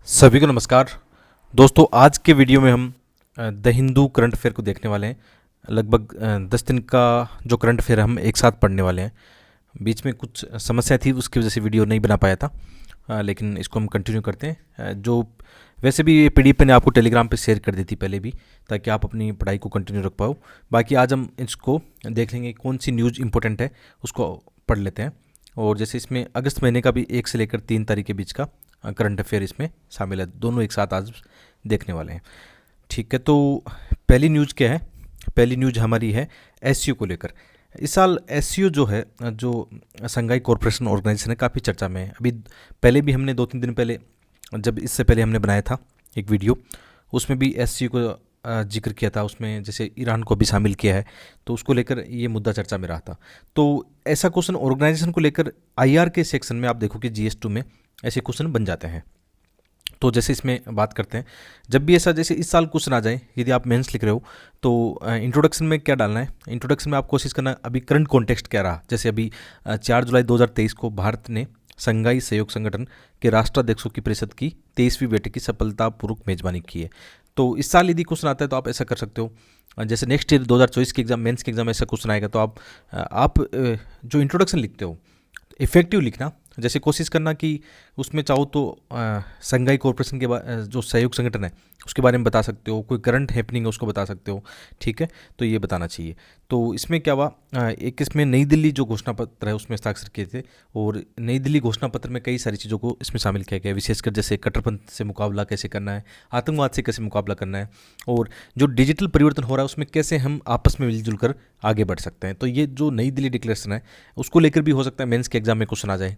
सभी को नमस्कार दोस्तों। आज के वीडियो में हम द हिंदू करंट अफेयर को देखने वाले हैं। लगभग 10 दिन का जो करंट अफेयर हम एक साथ पढ़ने वाले हैं। बीच में कुछ समस्या थी, उसकी वजह से वीडियो नहीं बना पाया था, लेकिन इसको हम कंटिन्यू करते हैं। जो वैसे भी ये पीडीएफ मैंने आपको टेलीग्राम पे शेयर कर दी थी पहले भी, ताकि आप अपनी पढ़ाई को कंटिन्यू रख पाओ। बाकी आज हम इसको देख लेंगे कौन सी न्यूज़ इंपॉर्टेंट है, उसको पढ़ लेते हैं। और जैसे इसमें अगस्त महीने का भी 1 से लेकर 3 तारीख के बीच का करंट अफेयर इसमें शामिल है, दोनों एक साथ आज देखने वाले हैं। ठीक है, तो पहली न्यूज़ क्या है? पहली न्यूज़ हमारी है एससीओ को लेकर। इस साल एससीओ जो है, जो शंघाई कॉरपोरेशन ऑर्गेनाइजेशन है, काफ़ी चर्चा में है। अभी पहले भी हमने 2-3 दिन पहले, जब इससे पहले हमने बनाया था एक वीडियो, उसमें भी एससीओ को जिक्र किया था। उसमें जैसे ईरान को भी शामिल किया है, तो उसको लेकर ये मुद्दा चर्चा में रहा था। तो ऐसा क्वेश्चन ऑर्गेनाइजेशन को लेकर आईआर के सेक्शन में आप देखो कि जीएस2 में ऐसे क्वेश्चन बन जाते हैं। तो जैसे इसमें बात करते हैं, जब भी ऐसा जैसे इस साल क्वेश्चन आ जाए, यदि आप मेंस लिख रहे हो तो इंट्रोडक्शन में क्या डालना है? इंट्रोडक्शन में आप कोशिश करना अभी करंट कॉन्टेक्स्ट क्या रहा। जैसे अभी 4 जुलाई 2023 को भारत ने शंघाई सहयोग संगठन के राष्ट्राध्यक्षों की परिषद की 23वीं बैठक की सफलतापूर्वक मेजबानी की है। तो इस साल यदि क्वेश्चन आता है तो आप ऐसा कर सकते हो। जैसे नेक्स्ट ईयर 2024 के एग्जाम, मेंस के एग्जाम ऐसा क्वेश्चन आएगा तो आप जो इंट्रोडक्शन लिखते हो इफेक्टिव लिखना। जैसे कोशिश करना कि उसमें चाहो तो शंघाई कॉरपोरेशन के जो सहयोग संगठन है उसके बारे में बता सकते हो, कोई करंट हैपनिंग है उसको बता सकते हो। ठीक है, तो ये बताना चाहिए। तो इसमें क्या हुआ, एक इसमें नई दिल्ली जो घोषणा पत्र है उसमें हस्ताक्षर किए थे, और नई दिल्ली घोषणा पत्र में कई सारी चीज़ों को इसमें शामिल किया गया है। विशेषकर जैसे कट्टरपंथ से मुकाबला कैसे करना है, आतंकवाद से कैसे मुकाबला करना है, और जो डिजिटल परिवर्तन हो रहा है उसमें कैसे हम आपस में मिलजुल कर आगे बढ़ सकते हैं। तो ये जो नई दिल्ली डिक्लेरेशन है उसको लेकर भी हो सकता है मेंस के एग्जाम में क्वेश्चन आ जाए।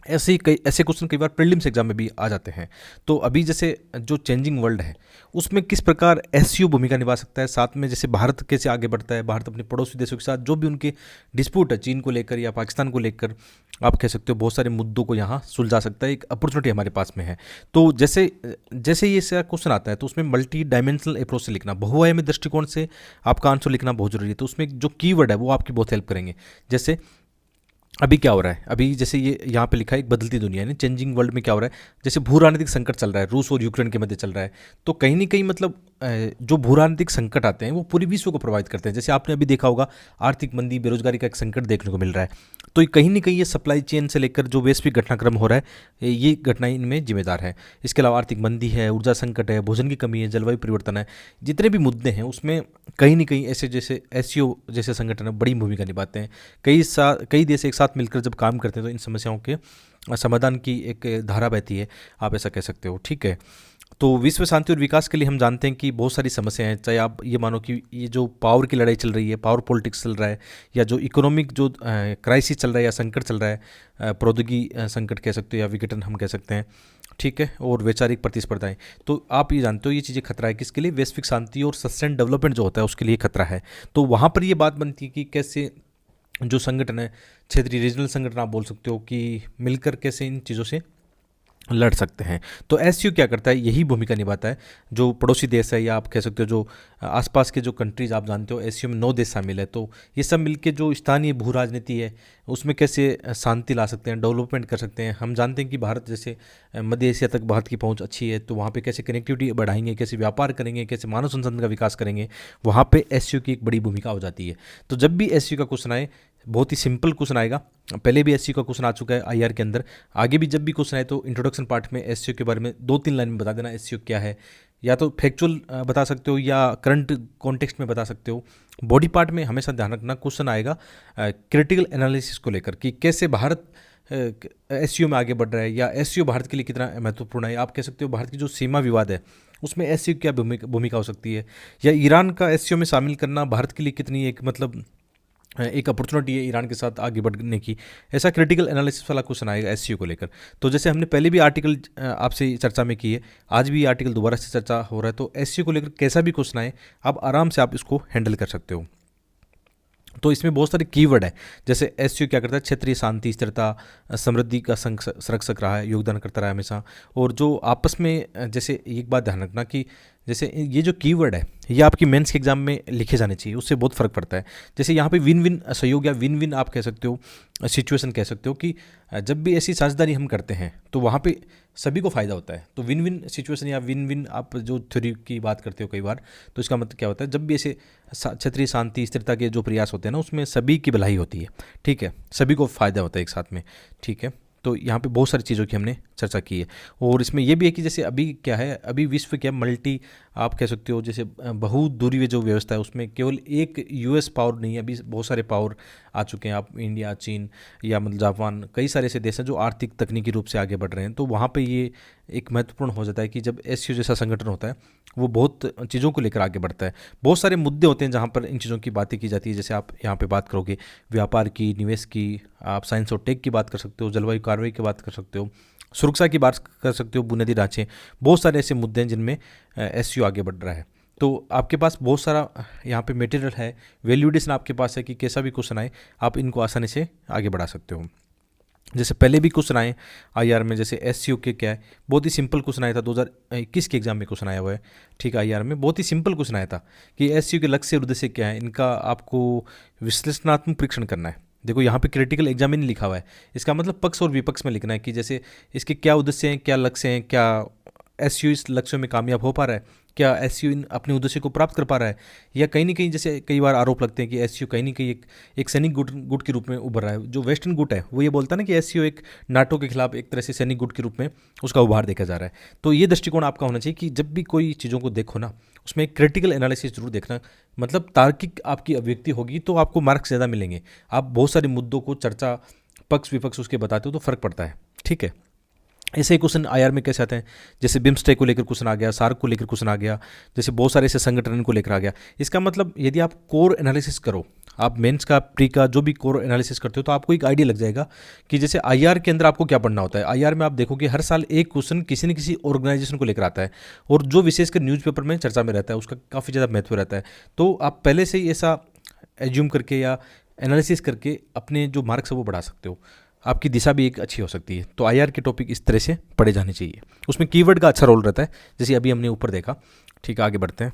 ऐसे क्वेश्चन कई बार प्रीलिम्स एग्जाम में भी आ जाते हैं। तो अभी जैसे जो चेंजिंग वर्ल्ड है उसमें किस प्रकार एससीओ भूमिका निभा सकता है, साथ में जैसे भारत कैसे आगे बढ़ता है, भारत अपने पड़ोसी देशों के साथ जो भी उनके डिस्प्यूट है, चीन को लेकर या पाकिस्तान को लेकर, आप कह सकते हो बहुत सारे मुद्दों को यहाँ सुलझा सकता है। एक अपॉर्चुनिटी हमारे पास में है। तो जैसे जैसे ये क्वेश्चन आता है तो उसमें मल्टी डायमेंशनल अप्रोच से लिखना, बहुआयामी दृष्टिकोण से आपका आंसर लिखना बहुत जरूरी है। तो उसमें जो कीवर्ड है वो आपकी बहुत हेल्प करेंगे। जैसे अभी क्या हो रहा है, अभी जैसे ये यहाँ पे लिखा है एक बदलती दुनिया यानी चेंजिंग वर्ल्ड में क्या हो रहा है, जैसे भू राजनीतिक संकट चल रहा है, रूस और यूक्रेन के मध्य चल रहा है। तो कहीं ना कहीं मतलब जो भू राजनीतिक संकट आते हैं वो पूरे विश्व को प्रभावित करते हैं। जैसे आपने अभी देखा होगा आर्थिक मंदी, बेरोजगारी का एक संकट देखने को मिल रहा है। तो ये कहीं ना कहीं ये सप्लाई चेन से लेकर जो वैश्विक घटनाक्रम हो रहा है, ये घटनाएं इनमें जिम्मेदार है। इसके अलावा आर्थिक मंदी है, ऊर्जा संकट है, भोजन की कमी है, जलवायु परिवर्तन है, जितने भी मुद्दे हैं उसमें कहीं ना कहीं ऐसे जैसे एससीओ जैसे संगठन है बड़ी भूमिका निभाते हैं। कई देश एक साथ मिलकर जब काम करते हैं तो इन समस्याओं के समाधान की एक धारा बहती है, आप ऐसा कह सकते हो। ठीक है, तो विश्व शांति और विकास के लिए हम जानते हैं कि बहुत सारी समस्याएं हैं। चाहे आप ये मानो कि ये जो पावर की लड़ाई चल रही है, पावर पॉलिटिक्स चल रहा है, या जो इकोनॉमिक जो क्राइसिस चल रहा है या संकट चल रहा है, प्रौद्योगिकी संकट कह सकते हो या विघटन हम कह सकते हैं। ठीक है, और वैचारिक प्रतिस्पर्धाएं, तो आप ये जानते हो ये चीज़ें खतरा है किसके लिए? वैश्विक शांति और सस्टेन डेवलपमेंट जो होता है उसके लिए खतरा है। तो वहाँ पर ये बात बनती है कि कैसे जो संगठन है, क्षेत्रीय रीजनल संगठन आप बोल सकते हो, कि मिलकर कैसे इन चीज़ों से लड़ सकते हैं। तो एससीओ क्या करता है, यही भूमिका निभाता है। जो पड़ोसी देश है या आप कह सकते हो जो आसपास के जो कंट्रीज आप जानते हो, एससीओ में 9 देश शामिल है। तो ये सब मिलके जो स्थानीय भू राजनीति है उसमें कैसे शांति ला सकते हैं, डेवलपमेंट कर सकते हैं। हम जानते हैं कि भारत जैसे मध्य एशिया तक भारत की पहुंच अच्छी है, तो वहाँ पे कैसे कनेक्टिविटी बढ़ाएंगे, कैसे व्यापार करेंगे, कैसे मानव संसाधन का विकास करेंगे, वहाँ पे एससीओ की एक बड़ी भूमिका हो जाती है। तो जब भी एससीओ का क्वेश्चन आए, बहुत ही सिंपल क्वेश्चन आएगा। पहले भी एससीओ का क्वेश्चन आ चुका है आईआर के अंदर, आगे भी जब भी क्वेश्चन आए तो इंट्रोडक्शन पार्ट में एससीओ के बारे में 2-3 लाइन में बता देना एससीओ क्या है। या तो फैक्चुअल बता सकते हो या करंट कॉन्टेक्स्ट में बता सकते हो। बॉडी पार्ट में हमेशा ध्यान रखना क्वेश्चन आएगा क्रिटिकल एनालिसिस को लेकर, कि कैसे भारत एससीओ में आगे बढ़ रहा है, या एससीओ भारत के लिए कितना महत्वपूर्ण है। आप कह सकते हो भारत की जो सीमा विवाद है उसमें एससीओ क्या भूमिका हो सकती है, या ईरान का एससीओ में शामिल करना भारत के लिए कितनी एक मतलब एक अपॉर्चुनिटी है ईरान के साथ आगे बढ़ने की। ऐसा क्रिटिकल एनालिसिस वाला क्वेश्चन आएगा एससीओ को लेकर। तो जैसे हमने पहले भी आर्टिकल आपसे चर्चा में की है, आज भी आर्टिकल दोबारा से चर्चा हो रहा है। तो एससीओ को लेकर कैसा भी क्वेश्चन आए आप आराम से आप इसको हैंडल कर सकते हो। तो इसमें बहुत सारे कीवर्ड है। जैसे एससीओ क्या करता है, क्षेत्रीय शांति, स्थिरता, समृद्धि का संरक्षक रहा है, योगदान करता रहा है हमेशा। और जो आपस में जैसे एक बात ध्यान रखना कि जैसे ये जो कीवर्ड है ये आपकी मेंस के एग्जाम में लिखे जाने चाहिए, उससे बहुत फर्क पड़ता है। जैसे यहाँ पे विन विन सहयोग या विन विन आप कह सकते हो सिचुएशन कह सकते हो, कि जब भी ऐसी साझेदारी हम करते हैं तो वहाँ पे सभी को फ़ायदा होता है। तो विन विन सिचुएशन या विन विन आप जो थ्योरी की बात करते हो कई बार, तो इसका मतलब क्या होता है, जब भी ऐसे क्षेत्रीय शांति स्थिरता के जो प्रयास होते हैं ना, उसमें सभी की भलाई होती है। ठीक है, सभी को फ़ायदा होता है एक साथ में। ठीक है, तो यहाँ पे बहुत सारी चीज़ों की हमने चर्चा की है। और इसमें यह भी है कि जैसे अभी क्या है, अभी विश्व क्या मल्टी, आप कह सकते हो जैसे बहुदूरीय जो व्यवस्था है उसमें केवल एक यूएस पावर नहीं है, अभी बहुत सारे पावर आ चुके हैं। आप इंडिया, चीन या मतलब जापान, कई सारे ऐसे देश हैं जो आर्थिक तकनीकी रूप से आगे बढ़ रहे हैं। तो वहाँ पे ये एक महत्वपूर्ण हो जाता है कि जब एससीओ जैसा संगठन होता है वो बहुत चीज़ों को लेकर आगे बढ़ता है। बहुत सारे मुद्दे होते हैं जहाँ पर इन चीज़ों की बातें की जाती है। जैसे आप यहाँ पे बात करोगे व्यापार की, निवेश की, आप साइंस और टेक की बात कर सकते हो, जलवायु कार्रवाई की बात कर सकते हो, सुरक्षा की बात कर सकते हो, बुनियादी ढांचे, बहुत सारे ऐसे मुद्दे हैं जिनमें एससीओ आगे बढ़ रहा है। तो आपके पास बहुत सारा यहाँ पे मटेरियल है, वैल्यू एडिशन आपके पास है कि कैसा भी क्वेश्चन आए आप इनको आसानी से आगे बढ़ा सकते हो। जैसे पहले भी क्वेश्चन आए आईआर में, जैसे एससीओ के क्या है, बहुत ही सिंपल क्वेश्चन आया था 2021 के एग्जाम में क्वेश्चन आया हुआ है। ठीक है, आईआर में बहुत ही सिंपल क्वेश्चन आया था कि एससीओ के लक्ष्य और उद्देश्य क्या है, इनका आपको विश्लेषणात्मक परीक्षण करना है। देखो यहाँ पे क्रिटिकल एग्जामिन लिखा हुआ है, इसका मतलब पक्ष और विपक्ष में लिखना है कि जैसे इसके क्या उद्देश्य हैं, क्या लक्ष्य हैं, क्या एससीओ इस लक्ष्यों में कामयाब हो पा रहा है, क्या एससीओ इन अपने उद्देश्य को प्राप्त कर पा रहा है, या कहीं ना कहीं जैसे कई बार आरोप लगते हैं कि एससीओ कहीं ना कहीं एक सैनिक गुट के रूप में उभर रहा है। जो वेस्टर्न गुट है वो ये बोलता है ना कि एससीओ एक नाटो के खिलाफ एक तरह से सैनिक गुट के रूप में उसका उभार देखा जा रहा है। तो ये दृष्टिकोण आपका होना चाहिए कि जब भी कोई चीज़ों को देखो ना, उसमें एक क्रिटिकल एनालिसिस जरूर देखना, मतलब तार्किक आपकी अभिव्यक्ति होगी तो आपको मार्क्स ज़्यादा मिलेंगे। आप बहुत सारे मुद्दों को चर्चा पक्ष विपक्ष उसके बताते हो तो फर्क पड़ता है। ठीक है, ऐसे ही क्वेश्चन आईआर में कैसे आते हैं, जैसे बिम्स्टेक को लेकर क्वेश्चन आ गया, सार्क को लेकर क्वेश्चन आ गया, जैसे बहुत सारे ऐसे संगठन को लेकर आ गया। इसका मतलब यदि आप कोर एनालिसिस करो, आप मेंस का, प्री का जो भी कोर एनालिसिस करते हो, तो आपको एक आइडिया लग जाएगा कि जैसे आईआर के अंदर आपको क्या पढ़ना होता है। आईआर में आप देखोगे हर साल एक क्वेश्चन किसी न किसी ऑर्गेनाइजेशन को लेकर आता है, और जो विशेषकर न्यूज़पेपर में चर्चा में रहता है उसका काफ़ी ज़्यादा महत्व रहता है। तो आप पहले से ही ऐसा एज्यूम करके या एनालिसिस करके अपने जो मार्क्स है वो बढ़ा सकते हो, आपकी दिशा भी एक अच्छी हो सकती है। तो आईआर के टॉपिक इस तरह से पढ़े जाने चाहिए, उसमें कीवर्ड का अच्छा रोल रहता है, जैसे अभी हमने ऊपर देखा। ठीक है, आगे बढ़ते हैं।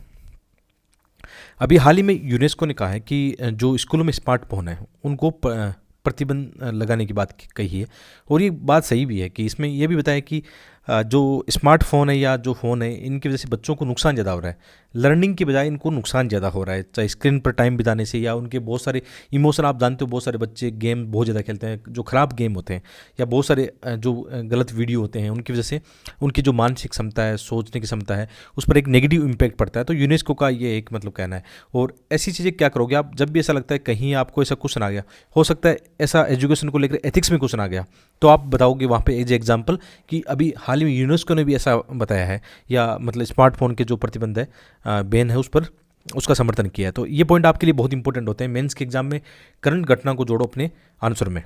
अभी हाल ही में यूनेस्को ने कहा है कि जो स्कूलों में स्मार्टफोन है उनको प्रतिबंध लगाने की बात कही है, और ये बात सही भी है कि इसमें यह भी बताया कि जो स्मार्टफोन है या जो फ़ोन है इनकी वजह से बच्चों को नुकसान ज़्यादा हो रहा है, लर्निंग की बजाय इनको नुकसान ज़्यादा हो रहा है, चाहे स्क्रीन पर टाइम बिताने से या उनके बहुत सारे इमोशन, आप जानते हो बहुत सारे बच्चे गेम बहुत ज़्यादा खेलते हैं जो ख़राब गेम होते हैं, या बहुत सारे जो गलत वीडियो होते हैं, उनकी वजह से उनकी जो मानसिक क्षमता है, सोचने की क्षमता है, उस पर एक नेगेटिव इम्पैक्ट पड़ता है। तो यूनेस्को का ये एक मतलब कहना है। और ऐसी चीज़ें क्या करोगे आप, जब भी ऐसा लगता है कहीं आपको ऐसा क्वेश्चन आ गया, हो सकता है ऐसा एजुकेशन को लेकर एथिक्स में क्वेश्चन आ गया, तो आप बताओगे वहाँ पे एज एग्जाम्पल कि अभी हाल ही में यूनेस्को ने भी ऐसा बताया है, या मतलब स्मार्टफोन के जो प्रतिबंध है, बैन है, उस पर उसका समर्थन किया है। तो ये पॉइंट आपके लिए बहुत इंपॉर्टेंट होते हैं मेंस के एग्जाम में, करंट घटना को जोड़ो अपने आंसर में।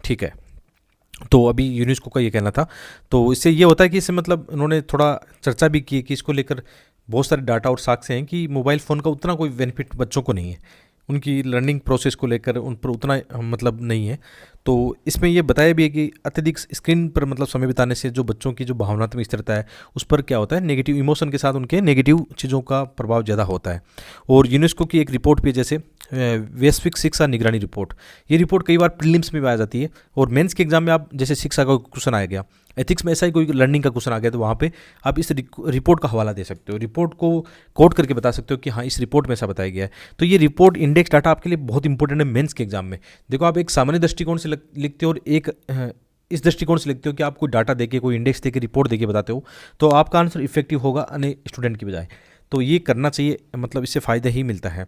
ठीक है, तो अभी यूनेस्को का ये कहना था। तो इससे ये होता है कि इससे मतलब उन्होंने थोड़ा चर्चा भी की कि इसको लेकर बहुत सारे डाटा और साक्ष्य हैं कि मोबाइल फ़ोन का उतना कोई बेनिफिट बच्चों को नहीं है, उनकी लर्निंग प्रोसेस को लेकर उन पर उतना मतलब नहीं है। तो इसमें ये बताया भी है कि अत्यधिक स्क्रीन पर मतलब समय बिताने से जो बच्चों की जो भावनात्मक स्थिरता है उस पर क्या होता है, नेगेटिव इमोशन के साथ उनके नेगेटिव चीज़ों का प्रभाव ज़्यादा होता है। और यूनेस्को की एक रिपोर्ट भी, जैसे वैश्विक शिक्षा निगरानी रिपोर्ट, ये रिपोर्ट कई बार प्रीलिम्स में भी आ जाती है, और मेंस के एग्जाम में आप जैसे शिक्षा का क्वेश्चन आया गया, एथिक्स में ऐसा ही कोई लर्निंग का क्वेश्चन आ गया, तो वहाँ पे आप इस रिपोर्ट का हवाला दे सकते हो, रिपोर्ट को कोट करके बता सकते हो कि हाँ इस रिपोर्ट में ऐसा बताया गया है। तो ये रिपोर्ट इंडेक्स डाटा आपके लिए बहुत इंपॉर्टेंट है मेंस के एग्जाम में। देखो आप एक सामान्य दृष्टिकोण से लिखते हो और एक इस दृष्टिकोण से लिखते हो कि आप कोई डाटा देके, कोई इंडेक्स देके, रिपोर्ट देके बताते हो, तो आपका आंसर इफेक्टिव होगा अन्य स्टूडेंट की बजाय। तो ये करना चाहिए, मतलब इससे फ़ायदा ही मिलता है।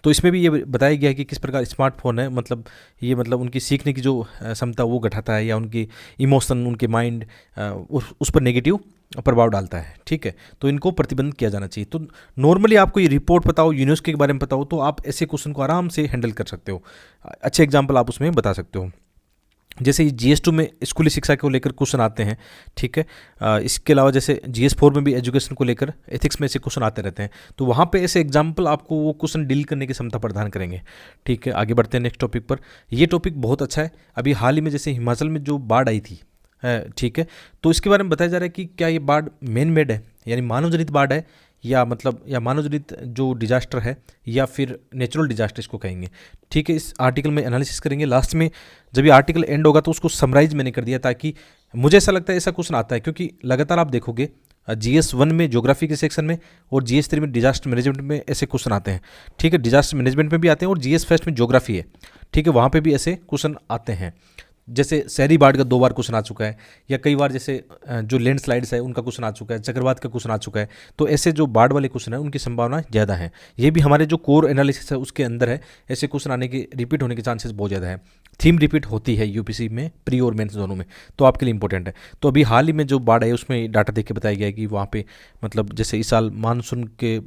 तो इसमें भी ये बताया गया है कि किस प्रकार स्मार्टफोन है, मतलब ये मतलब उनकी सीखने की जो क्षमता वो घटाता है, या उनकी इमोशन, उनके माइंड उस पर नेगेटिव प्रभाव डालता है। ठीक है, तो इनको प्रतिबंध किया जाना चाहिए। तो नॉर्मली आपको ये रिपोर्ट पता हो, यूनेस्को के बारे में पता हो, तो आप ऐसे क्वेश्चन को आराम से हैंडल कर सकते हो, अच्छे एग्जाम्पल आप उसमें बता सकते हो। जैसे GS2 में स्कूली शिक्षा को लेकर क्वेश्चन आते हैं। ठीक है, इसके अलावा जैसे GS4 में भी एजुकेशन को लेकर एथिक्स में ऐसे क्वेश्चन आते रहते हैं, तो वहाँ पे ऐसे एग्जाम्पल आपको वो क्वेश्चन डील करने की क्षमता प्रदान करेंगे। ठीक है, आगे बढ़ते हैं नेक्स्ट टॉपिक पर। ये टॉपिक बहुत अच्छा है। अभी हाल ही में जैसे हिमाचल में जो बाढ़ आई थी, ठीक है, तो इसके बारे में बताया जा रहा है कि क्या ये बाढ़ मैन मेड है, यानी मानव जनित बाढ़ है, या मतलब या मानव जनित जो डिजास्टर है, या फिर नेचुरल डिजास्टर इसको कहेंगे। ठीक है, इस आर्टिकल में एनालिसिस करेंगे। लास्ट में जब ये आर्टिकल एंड होगा तो उसको समराइज मैंने कर दिया, ताकि मुझे ऐसा लगता है ऐसा क्वेश्चन आता है क्योंकि लगातार आप देखोगे GS1 में ज्योग्राफी के सेक्शन में और GS3 में डिजास्टर मैनेजमेंट में ऐसे क्वेश्चन आते हैं। ठीक है, डिजास्टर मैनेजमेंट में भी आते हैं और GS फर्स्ट में ज्योग्राफी है। ठीक है, वहाँ पे भी ऐसे क्वेश्चन आते हैं। जैसे शहरी बाढ़ का 2 बार क्वेश्चन आ चुका है, या कई बार जैसे जो लैंडस्लाइड्स है उनका क्वेश्चन आ चुका है, चक्रवात का क्वेश्चन आ चुका है। तो ऐसे जो बाढ़ वाले क्वेश्चन है उनकी संभावना ज़्यादा है। ये भी हमारे जो कोर एनालिसिस है उसके अंदर है, ऐसे क्वेश्चन आने के रिपीट होने के चांसेस बहुत ज़्यादा है। थीम रिपीट होती है यूपीसी में, प्री और मेंस दोनों में, तो आपके लिए इंपॉर्टेंट है। तो अभी हाल ही में जो बाढ़ है उसमें डाटा देख के बताया गया है कि वहाँ पे मतलब जैसे इस साल मानसून के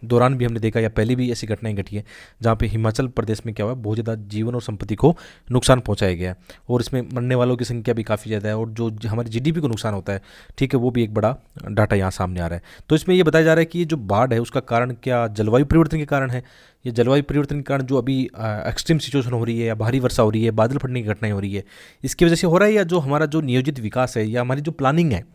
दौरान भी हमने देखा, या पहले भी ऐसी घटनाएं घटी है जहाँ पे हिमाचल प्रदेश में क्या हुआ, बहुत ज़्यादा जीवन और संपत्ति को नुकसान पहुँचाया गया है, और इसमें मरने वालों की संख्या भी काफ़ी ज़्यादा है, और जो हमारी जीडीपी को नुकसान होता है, ठीक है, वो भी एक बड़ा डाटा यहाँ सामने आ रहा है। तो इसमें ये बताया जा रहा है कि ये जो बाढ़ है उसका कारण क्या जलवायु परिवर्तन के कारण है। ये जलवायु परिवर्तन के कारण जो अभी एक्सट्रीम सिचुएशन हो रही है, या भारी वर्षा हो रही है, बादल फटने की घटनाएं हो रही है, इसकी वजह से हो रहा है, या जो हमारा जो नियोजित विकास है या हमारी जो प्लानिंग है,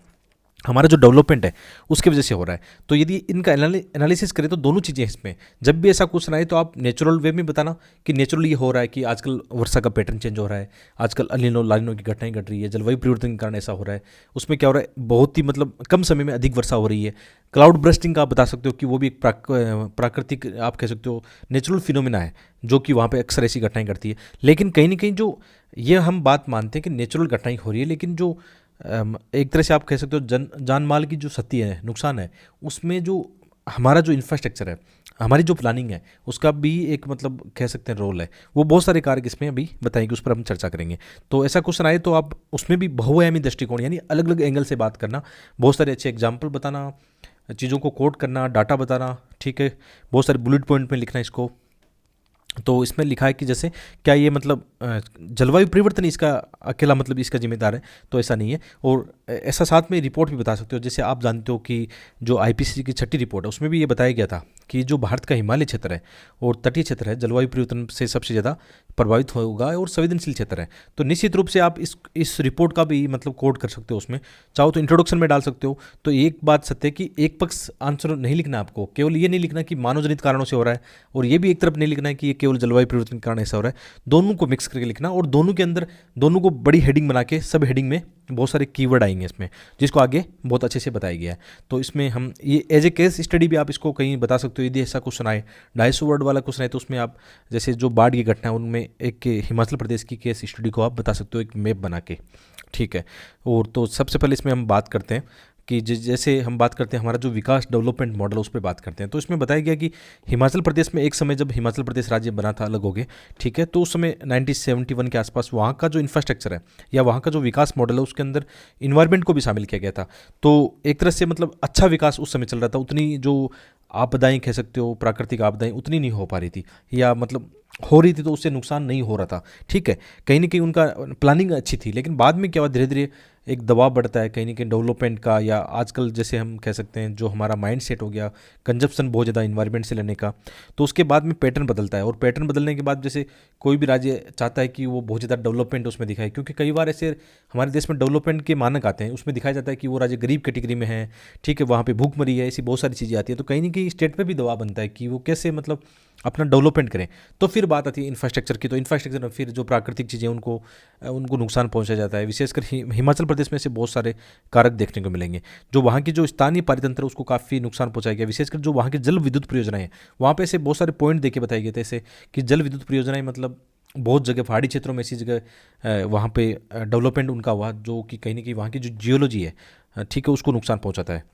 हमारा जो डेवलपमेंट है, उसकी वजह से हो रहा है। तो यदि इनका एनालिसिस करें तो दोनों चीज़ें हैं इसमें। जब भी ऐसा क्वेश्चन आए तो आप नेचुरल वे में बताना कि नेचुरली ये हो रहा है कि आजकल वर्षा का पैटर्न चेंज हो रहा है, आजकल अलिनो लालिनो की घटनाएं घट रही है, जलवायु परिवर्तन के कारण ऐसा हो रहा है। उसमें क्या हो रहा है, बहुत ही मतलब कम समय में अधिक वर्षा हो रही है। क्लाउड ब्रस्टिंग का आप बता सकते हो कि वो भी एक प्राकृतिक आप कह सकते हो नेचुरल फिनोमिना है, जो कि वहाँ पे अक्सर ऐसी घटनाएं घटती है। लेकिन कहीं ना कहीं जो ये हम बात मानते हैं कि नेचुरल घटनाएं हो रही है, लेकिन जो एक तरह से आप कह सकते हो जान माल की जो क्षति है, नुकसान है, उसमें जो हमारा जो इंफ्रास्ट्रक्चर है, हमारी जो प्लानिंग है, उसका भी एक मतलब कह सकते हैं रोल है। वो बहुत सारे कारक इसमें अभी बताएंगे, उस पर हम चर्चा करेंगे। तो ऐसा क्वेश्चन आए तो आप उसमें भी बहुआयामी दृष्टिकोण यानी अलग अलग एंगल से बात करना, बहुत सारे अच्छे एग्जाम्पल बताना, चीज़ों को कोट करना, डाटा बताना, ठीक है, बहुत सारे बुलेट पॉइंट में लिखना इसको। तो इसमें लिखा है कि जैसे क्या ये मतलब जलवायु परिवर्तन इसका अकेला मतलब इसका जिम्मेदार है, तो ऐसा नहीं है। और ऐसा साथ में रिपोर्ट भी बता सकते हो, जैसे आप जानते हो कि जो आईपीसीसी की 6ठी रिपोर्ट है उसमें भी ये बताया गया था कि जो भारत का हिमालय क्षेत्र है और तटीय क्षेत्र है, जलवायु परिवर्तन से सबसे ज़्यादा प्रभावित होगा और संवेदनशील क्षेत्र है। तो निश्चित रूप से आप इस रिपोर्ट का भी मतलब कोट कर सकते हो, उसमें चाहो तो इंट्रोडक्शन में डाल सकते हो। तो एक बात सत्य है कि एक पक्ष आंसर नहीं लिखना, आपको केवल ये नहीं लिखना कि मानवजनित कारणों से हो रहा है, और ये भी एक तरफ नहीं लिखना है कि ये केवल जलवायु परिवर्तन के कारण ऐसा हो रहा है। दोनों को मिक्स करके लिखना, और दोनों के अंदर दोनों को बड़ी हेडिंग बना के, सब हेडिंग में बहुत सारे कीवर्ड आएंगे इसमें, जिसको आगे बहुत अच्छे से बताया गया है। तो इसमें हम ये एज ए केस स्टडी भी आप इसको कहीं बता सकते हो। यदि ऐसा क्वेश्चन आए 250 वर्ड वाला क्वेश्चन है तो उसमें आप जैसे जो बाढ़ की घटना है उनमें एक हिमाचल प्रदेश की केस स्टडी को आप बता सकते हो एक मैप बना के, ठीक है। और तो सबसे पहले इसमें हम बात करते हैं कि जैसे हम बात करते हैं हमारा जो विकास डेवलपमेंट मॉडल, उस पर बात करते हैं। तो इसमें बताया गया कि हिमाचल प्रदेश में एक समय जब हिमाचल प्रदेश राज्य बना था अलग हो गए, ठीक है, तो उस समय 1971 के आसपास वहाँ का जो इंफ्रास्ट्रक्चर है या वहाँ का जो विकास मॉडल है उसके अंदर इन्वायरमेंट को भी शामिल किया गया था। तो एक तरह से मतलब अच्छा विकास उस समय चल रहा था, उतनी जो आपदाएं कह सकते हो, प्राकृतिक आपदाएं उतनी नहीं हो पा रही थी, या मतलब हो रही थी तो उससे नुकसान नहीं हो रहा था, ठीक है। कहीं ना कहीं उनका प्लानिंग अच्छी थी, लेकिन बाद में क्या हुआ, धीरे धीरे एक दबाव बढ़ता है कहीं ना कहीं डेवलपमेंट का, या आजकल जैसे हम कह सकते हैं जो हमारा माइंड सेट हो गया कंजप्शन बहुत ज़्यादा इन्वायरमेंट से लेने का, तो उसके बाद में पैटर्न बदलता है। और पैटर्न बदलने के बाद जैसे कोई भी राज्य चाहता है कि वो बहुत ज़्यादा डेवलपमेंट उसमें दिखाए, क्योंकि कई बार ऐसे हमारे देश में डेवलपमेंट के मानक आते हैं, उसमें दिखाया जाता है कि वो राज्य गरीब कैटेगरी में है, ठीक है, वहाँ पे भूखमरी है, ऐसी बहुत सारी चीज़ें आती है। तो कहीं ना कहीं स्टेट पे भी दबाव बनता है कि वो कैसे मतलब अपना डेवलपमेंट करें। तो फिर बात आती है इंफ्रास्ट्रक्चर की, तो इंफ्रास्ट्रक्चर में फिर जो प्राकृतिक चीज़ें उनको नुकसान पहुंचाया जाता है। विशेषकर हिमाचल प्रदेश में से बहुत सारे कारक देखने को मिलेंगे। जो वहाँ की जो स्थानीय पारितंत्र उसको काफ़ी नुकसान पहुंचाया गया, विशेषकर जो वहाँ की जल विद्युत परियोजनाएं हैं, वहाँ पे ऐसे बहुत सारे पॉइंट देके बताए गए थे, ऐसे कि जल विद्युत परियोजनाएं मतलब बहुत जगह पहाड़ी क्षेत्रों में ऐसी जगह वहाँ पे डेवलपमेंट उनका हुआ, जो कि कहीं ना कहीं वहाँ की जो जियोलॉजी है, ठीक है, उसको नुकसान पहुँचाता है,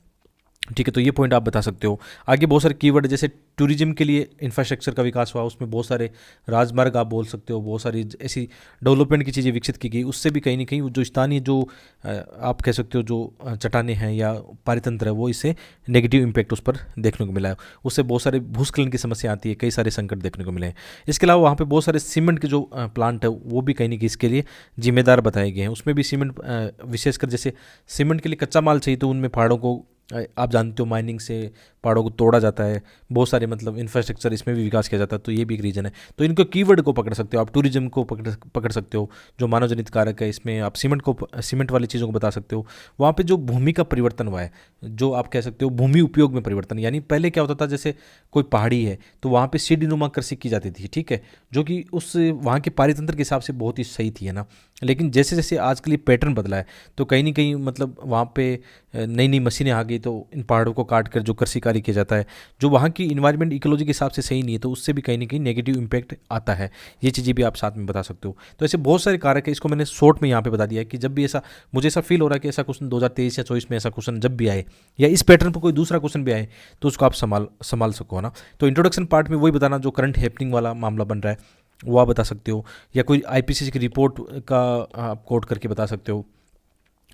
ठीक है। तो ये पॉइंट आप बता सकते हो। आगे बहुत सारे कीवर्ड जैसे टूरिज्म के लिए इंफ्रास्ट्रक्चर का विकास हुआ, उसमें बहुत सारे राजमार्ग आप बोल सकते हो, बहुत सारी ऐसी डेवलपमेंट की चीज़ें विकसित की गई, उससे भी कहीं ना कहीं जो स्थानीय जो आप कह सकते हो जो चट्टानें हैं या पारितंत्र है, वो इससे नेगेटिव इम्पैक्ट उस पर देखने को मिला है। उससे बहुत सारे भूस्खलन की समस्या आती है, कई सारे संकट देखने को मिले हैं। इसके अलावा वहाँ पर बहुत सारे सीमेंट के जो प्लांट है वो भी कहीं ना कहीं इसके लिए जिम्मेदार बताए गए हैं। उसमें भी सीमेंट विशेषकर जैसे सीमेंट के लिए कच्चा माल चाहिए, तो उनमें पहाड़ों को आप जानते हो माइनिंग से पहाड़ों को तोड़ा जाता है, बहुत सारे मतलब इंफ्रास्ट्रक्चर इसमें भी विकास किया जाता है, तो ये भी एक रीज़न है। तो इनको कीवर्ड को पकड़ सकते हो आप, टूरिज्म को पकड़ सकते हो, जो मानव जनित कारक है इसमें आप सीमेंट वाली चीज़ों को बता सकते हो। वहाँ पे जो भूमि का परिवर्तन हुआ है, जो आप कह सकते हो भूमि उपयोग में परिवर्तन, यानी पहले क्या होता था, जैसे कोई पहाड़ी है तो वहाँ पे सीढ़ीनुमा कृषि की जाती थी, ठीक है, जो कि उस वहाँ के पारितंत्र के हिसाब से बहुत ही सही थी, है ना। लेकिन जैसे जैसे आजकल ये पैटर्न बदला है, तो कहीं ना कहीं मतलब वहाँ पे नई नई मशीनें आ गई, तो इन पहाड़ों को काट कर जो कृषि कार्य किया जाता है, जो वहाँ की इन्वायरमेंट इकोलॉजी के हिसाब से सही नहीं है, तो उससे भी कहीं ना कहीं नेगेटिव इम्पैक्ट आता है। ये चीज़ें भी आप साथ में बता सकते हो। तो ऐसे बहुत सारे कारक है, इसको मैंने शॉर्ट में यहाँ पे बता दिया है कि जब भी ऐसा मुझे ऐसा फील हो रहा है कि ऐसा क्वेश्चन 2023 या 24 में ऐसा क्वेश्चन जब भी आए, या इस पैटर्न पर कोई दूसरा क्वेश्चन भी आए, तो उसको आप संभाल सको, है ना। तो इंट्रोडक्शन पार्ट में वही बताना जो करंट हैपनिंग वाला मामला बन रहा है वो आप बता सकते हो, या कोई आईपीसीसी की रिपोर्ट का आप कोट करके बता सकते हो।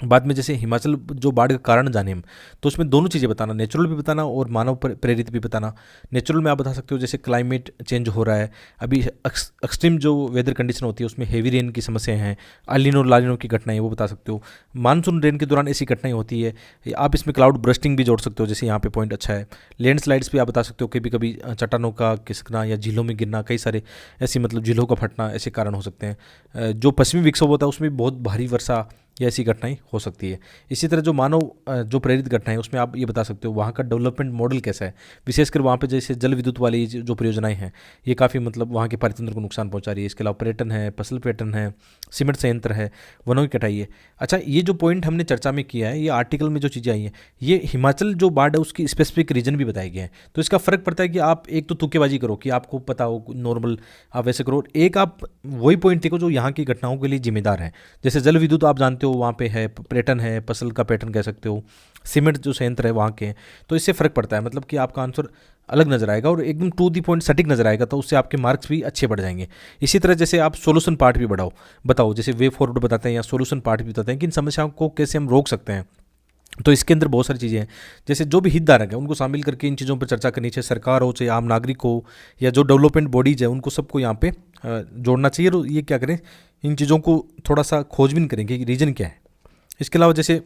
बाद में जैसे हिमाचल जो बाढ़ का कारण जाने हम, तो उसमें दोनों चीज़ें बताना, नेचुरल भी बताना और मानव प्रेरित भी बताना। नेचुरल में आप बता सकते हो जैसे क्लाइमेट चेंज हो रहा है, अभी एक्सट्रीम जो वेदर कंडीशन होती है उसमें हेवी रेन की समस्याएं हैं, अलिनो लालिनो की घटनाएं वो बता सकते हो। मानसून रेन के दौरान ऐसी घटनाएं होती है, आप इसमें क्लाउड ब्रस्टिंग भी जोड़ सकते हो, जैसे यहाँ पे पॉइंट अच्छा है। लैंडस्लाइड्स भी आप बता सकते हो, कभी कभी चट्टानों का खिसकना या झीलों में गिरना, कई सारे ऐसी मतलब झीलों का फटना, ऐसे कारण हो सकते हैं। जो पश्चिमी विक्षोभ होता है उसमें बहुत भारी वर्षा या ऐसी घटनाएं हो सकती है। इसी तरह जो मानव जो प्रेरित घटनाएं उसमें आप ये बता सकते हो वहाँ का डेवलपमेंट मॉडल कैसा है, विशेषकर वहाँ पे जैसे जल विद्युत वाली जो परियोजनाएं हैं ये काफ़ी मतलब वहाँ के पारितंत्र को नुकसान पहुँचा रही है। इसके अलावा पर्यटन है, फसल पर्यटन है, सीमेंट संयंत्र है, वनों की कटाई है। अच्छा, ये जो पॉइंट हमने चर्चा में किया है, ये आर्टिकल में जो चीज़ें आई हैं, ये हिमाचल जो बाढ़ है उसकी स्पेसिफिक रीजन भी बताए गए हैं। तो इसका फ़र्क पड़ता है कि आप एक तो तुक्केबाजी करो कि आपको पता हो नॉर्मल आप वैसे करो, एक आप वही पॉइंट देखो जो यहाँ की घटनाओं के लिए जिम्मेदार है। जैसे जल विद्युत आप जानते हो वहाँ पे है, पर्यटन है, फसल का पैटर्न कह सकते हो, सीमेंट जो संयंत्र है वहाँ के हैं। तो इससे फ़र्क पड़ता है, मतलब कि आपका आंसर अलग नजर आएगा और एकदम टू दी पॉइंट सटीक नजर आएगा, तो उससे आपके मार्क्स भी अच्छे बढ़ जाएंगे। इसी तरह जैसे आप सोल्यूशन पार्ट भी बताओ, जैसे वे फॉरवर्ड बताते हैं या सोल्यूशन पार्ट भी बताते हैं कि इन समस्याओं को कैसे हम रोक सकते हैं। तो इसके अंदर बहुत सारी चीज़ें हैं, जैसे जो भी हितधारक है उनको शामिल करके इन चीज़ों पर चर्चा करनी चाहिए, सरकार हो चाहे आम नागरिक हो या जो डेवलपमेंट बॉडीज है उनको सबको यहाँ पे जोड़ना चाहिए। और ये क्या करें, इन चीज़ों को थोड़ा सा खोजबीन करेंगे कि रीजन क्या है। इसके अलावा जैसे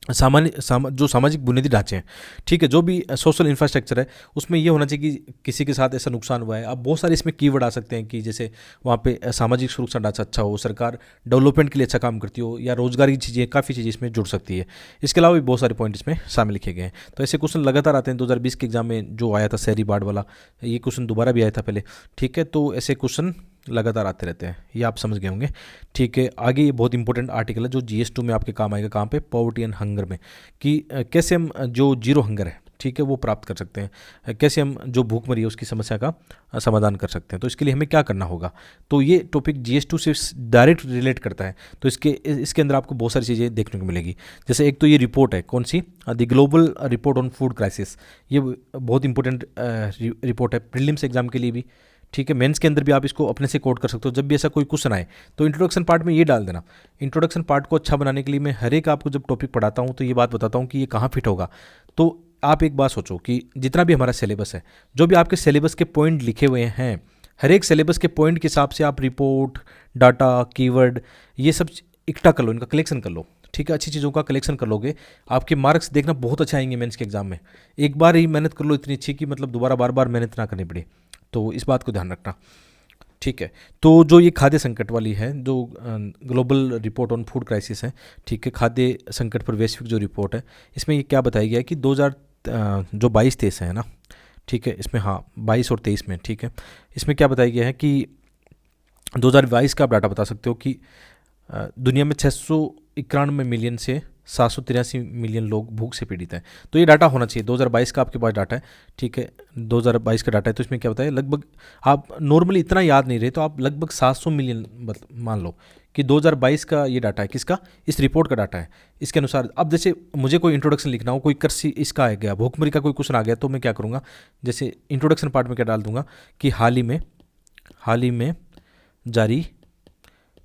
जो सामाजिक बुनियादी ढांचे हैं, ठीक है, जो भी सोशल इंफ्रास्ट्रक्चर है उसमें ये होना चाहिए कि किसी के साथ ऐसा नुकसान हुआ है। अब बहुत सारे इसमें कीवर्ड आ सकते हैं कि जैसे वहाँ पे सामाजिक सुरक्षा ढांचा अच्छा हो, सरकार डेवलपमेंट के लिए अच्छा काम करती हो, या रोजगार की चीज़ें, काफ़ी चीज़ें इसमें जुड़ सकती है। इसके अलावा भी बहुत सारे पॉइंट इसमें शामिल लिखे गए हैं। तो ऐसे क्वेश्चन लगातार आते हैं। 2020 के एग्जाम में जो आया था शहरी बाढ़ वाला, ये क्वेश्चन दोबारा भी आया था पहले, ठीक है। तो ऐसे क्वेश्चन लगातार आते रहते हैं, ये आप समझ गए होंगे, ठीक है। आगे ये बहुत इंपॉर्टेंट आर्टिकल है जो GS2 में आपके काम आएगा, कहाँ पे, पॉवर्टी एंड हंगर में, कि कैसे हम जो जीरो हंगर है, ठीक है, वो प्राप्त कर सकते हैं, कैसे हम जो भूखमरी है उसकी समस्या का समाधान कर सकते हैं। तो इसके लिए हमें क्या करना होगा, तो ये टॉपिक GS2 से डायरेक्ट रिलेट करता है। तो इसके अंदर आपको बहुत सारी चीज़ें देखने को मिलेगी। जैसे एक तो ये रिपोर्ट है, कौन सी, the global report on food crisis, ये बहुत इंपॉर्टेंट रिपोर्ट है प्रीलिम्स एग्जाम के लिए भी, ठीक है। मेंस के अंदर भी आप इसको अपने से कोट कर सकते हो। जब भी ऐसा कोई क्वेश्चन आए तो इंट्रोडक्शन पार्ट में ये डाल देना। इंट्रोडक्शन पार्ट को अच्छा बनाने के लिए मैं हर एक आपको जब टॉपिक पढ़ाता हूँ तो ये बात बताता हूँ कि ये कहाँ फिट होगा। तो आप एक बात सोचो कि जितना भी हमारा सिलेबस है, जो भी आपके सिलेबस के पॉइंट लिखे हुए हैं, हर एक सिलेबस के पॉइंट के हिसाब से आप रिपोर्ट, डाटा, कीवर्ड, ये सब इकट्ठा कर लो, इनका कलेक्शन कर लो, ठीक है। अच्छी चीज़ों का कलेक्शन कर लोगे, आपके मार्क्स देखना बहुत अच्छे आएंगे मेंस के एग्जाम में। एक बार ही मेहनत कर लो इतनी अच्छी कि मतलब दोबारा बार बार मेहनत ना करनी पड़े, तो इस बात को ध्यान रखना, ठीक है। तो जो ये खाद्य संकट वाली है, जो global report on food crisis है, ठीक है, खाद्य संकट पर वैश्विक जो रिपोर्ट है, इसमें ये क्या बताया गया है कि 2022-23 है ना, ठीक है, इसमें हाँ 22 और 23 में, ठीक है, इसमें क्या बताया गया है कि 2022 का आप डाटा बता सकते हो कि दुनिया में 691 मिलियन से 783 मिलियन लोग भूख से पीड़ित हैं। तो ये डाटा होना चाहिए, 2022 का आपके पास डाटा है, ठीक है, 2022 का डाटा है। तो इसमें क्या बताया, लगभग आप नॉर्मली इतना याद नहीं रहे तो आप लगभग 700 मिलियन मान लो कि 2022 का ये डाटा है, किसका, इस रिपोर्ट का डाटा है। इसके अनुसार अब जैसे मुझे कोई इंट्रोडक्शन लिखना हो, कोई कृषि इसका आ गया, भूखमरी का कोई क्वेश्चन आ गया, तो मैं क्या करूँगा, जैसे इंट्रोडक्शन पार्ट में क्या डाल दूंगा कि हाल ही में जारी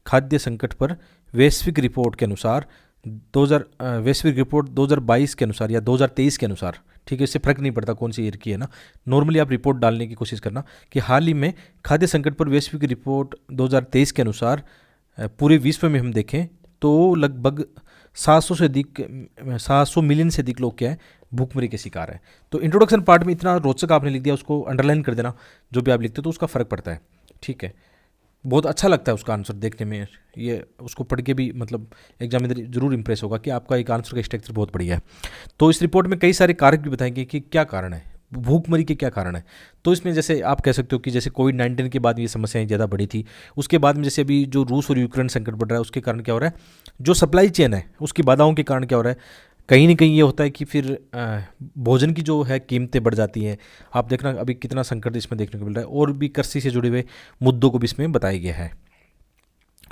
खाद्य संकट पर वैश्विक रिपोर्ट के अनुसार वैश्विक रिपोर्ट 2022 के अनुसार या 2023 के अनुसार, ठीक है, इससे फर्क नहीं पड़ता कौन सी ईयर की है ना। नॉर्मली आप रिपोर्ट डालने की कोशिश करना कि हाल ही में खाद्य संकट पर वैश्विक रिपोर्ट 2023 के अनुसार पूरे विश्व में हम देखें तो लगभग 700 मिलियन से अधिक लोग क्या है भूखमरी के शिकार है। तो इंट्रोडक्शन पार्ट में इतना रोचक आपने लिख दिया, उसको अंडरलाइन कर देना जो भी आप लिखते हो, तो उसका फ़र्क पड़ता है। ठीक है, बहुत अच्छा लगता है उसका आंसर देखने में, ये उसको पढ़ के भी मतलब एग्जामिनर जरूर इंप्रेस होगा कि आपका एक आंसर का स्ट्रक्चर बहुत बढ़िया है। तो इस रिपोर्ट में कई सारे कारक भी बताएंगे कि क्या कारण है भूखमरी के, क्या कारण है। तो इसमें जैसे आप कह सकते हो कि जैसे कोविड-19 के बाद ये समस्याएं ज़्यादा बढ़ी थी, उसके बाद में जैसे अभी जो रूस और यूक्रेन संकट बढ़ रहा है उसके कारण क्या हो रहा है, जो सप्लाई चेन है उसकी बाधाओं के कारण क्या हो रहा है, कहीं ना कहीं ये होता है कि फिर भोजन की जो है कीमतें बढ़ जाती हैं। आप देखना अभी कितना संकट इसमें देखने को मिल रहा है, और भी कृषि से जुड़े हुए मुद्दों को भी इसमें बताया गया है।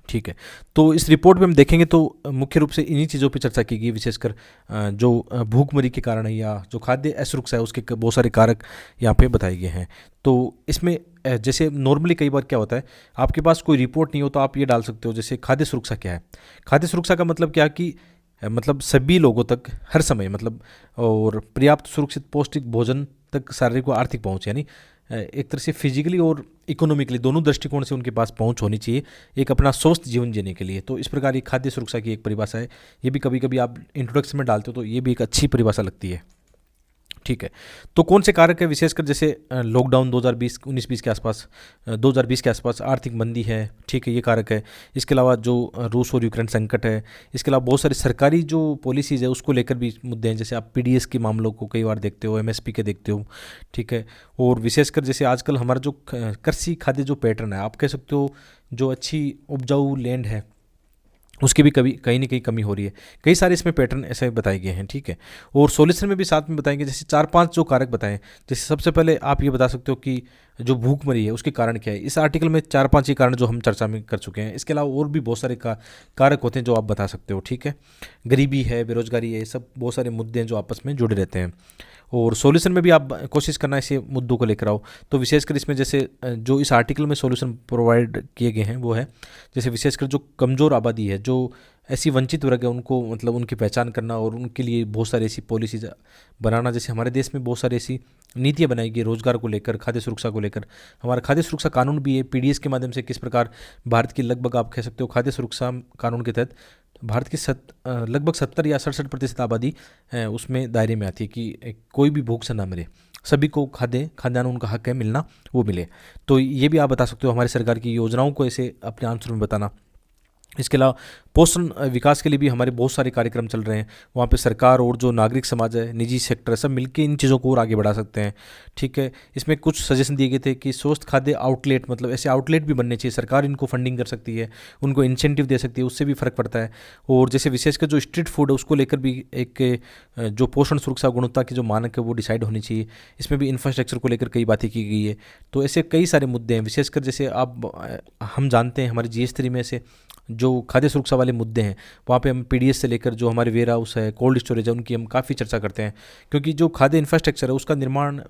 ठीक है, तो इस रिपोर्ट में हम देखेंगे तो मुख्य रूप से इन्हीं चीज़ों पर चर्चा की गई, विशेषकर जो भूखमरी के कारण है या जो खाद्य असुरक्षा है उसके बहुत सारे कारक यहाँ पे बताए गए हैं। तो इसमें जैसे नॉर्मली कई बार क्या होता है, आपके पास कोई रिपोर्ट नहीं हो तो आप ये डाल सकते हो जैसे खाद्य सुरक्षा क्या है। खाद्य सुरक्षा का मतलब क्या कि मतलब सभी लोगों तक हर समय मतलब और पर्याप्त सुरक्षित पौष्टिक भोजन तक शारीरिक व आर्थिक पहुँच, यानी एक तरह से फिजिकली और इकोनॉमिकली दोनों दृष्टिकोण से उनके पास पहुंच होनी चाहिए एक अपना स्वस्थ जीवन जीने के लिए। तो इस प्रकार ये खाद्य सुरक्षा की एक परिभाषा है, ये भी कभी कभी आप इंट्रोडक्शन में डालते हो तो ये भी एक अच्छी परिभाषा लगती है। ठीक है, तो कौन से कारक है विशेषकर जैसे लॉकडाउन 2020-19-20 के आसपास, 2020 के आसपास आर्थिक मंदी है। ठीक है, ये कारक है। इसके अलावा जो रूस और यूक्रेन संकट है, इसके अलावा बहुत सारी सरकारी जो पॉलिसीज़ है उसको लेकर भी मुद्दे हैं, जैसे आप पीडीएस के मामलों को कई बार देखते हो, एमएसपी के देखते हो। ठीक है, और विशेषकर जैसे आजकल हमारा जो कृषि खाद्य जो पैटर्न है, आप कह सकते हो जो अच्छी उपजाऊ लैंड है उसकी भी कभी कहीं ना कहीं कमी हो रही है। कई सारे इसमें पैटर्न ऐसे बताए गए हैं। ठीक है, और सॉल्यूशन में भी साथ में बताएंगे, जैसे 4-5 जो कारक बताएं। जैसे सबसे पहले आप ये बता सकते हो कि जो भूखमरी है उसके कारण क्या है। इस आर्टिकल में 4-5 ही कारण जो हम चर्चा में कर चुके हैं, इसके अलावा और भी बहुत सारे कारक होते हैं जो आप बता सकते हो। ठीक है, गरीबी है, बेरोजगारी है, ये सब बहुत सारे मुद्दे हैं जो आपस में जुड़े रहते हैं। और सॉल्यूशन में भी आप कोशिश करना ऐसे मुद्दों को लेकर आओ। तो विशेषकर इसमें जैसे जो इस आर्टिकल में सॉल्यूशन प्रोवाइड किए गए हैं वो है जैसे विशेषकर जो कमज़ोर आबादी है, जो ऐसी वंचित वर्ग है, उनको मतलब उनकी पहचान करना और उनके लिए बहुत सारी ऐसी पॉलिसीज बनाना। जैसे हमारे देश में बहुत सारी ऐसी नीतियाँ बनाई गई रोजगार को लेकर, खाद्य सुरक्षा को लेकर। हमारा खाद्य सुरक्षा कानून भी है, पीडीएस के माध्यम से किस प्रकार भारत की लगभग आप कह सकते हो खाद्य सुरक्षा कानून के तहत भारत की लगभग 70 या 67% आबादी उसमें दायरे में आती है कि कोई भी भूख से ना मरे, सभी को खाद्यान्न उनका हक है मिलना, वो मिले। तो ये भी आप बता सकते हो हमारी सरकार की योजनाओं को ऐसे अपने आंसर में बताना। इसके अलावा पोषण विकास के लिए भी हमारे बहुत सारे कार्यक्रम चल रहे हैं, वहाँ पे सरकार और जो नागरिक समाज है, निजी सेक्टर है, सब मिलकर इन चीज़ों को और आगे बढ़ा सकते हैं। ठीक है, इसमें कुछ सजेशन दिए गए थे कि स्वस्थ खाद्य आउटलेट, मतलब ऐसे आउटलेट भी बनने चाहिए, सरकार इनको फंडिंग कर सकती है, उनको इंसेंटिव दे सकती है, उससे भी फ़र्क पड़ता है। और जैसे विशेषकर जो स्ट्रीट फूड है उसको लेकर भी एक जो पोषण सुरक्षा गुणवत्ता की जो मानक है वो डिसाइड होनी चाहिए। इसमें भी इंफ्रास्ट्रक्चर को लेकर कई बातें की गई है। तो ऐसे कई सारे मुद्दे हैं, विशेषकर जैसे हम जानते हैं हमारे GS3 में ऐसे जो खाद्य सुरक्षा वाले मुद्दे हैं वहाँ पे हम पीडीएस से लेकर जो हमारे वेयर हाउस है, कोल्ड स्टोरेज है, उनकी हम काफ़ी चर्चा करते हैं, क्योंकि जो खाद्य इंफ्रास्ट्रक्चर है उसका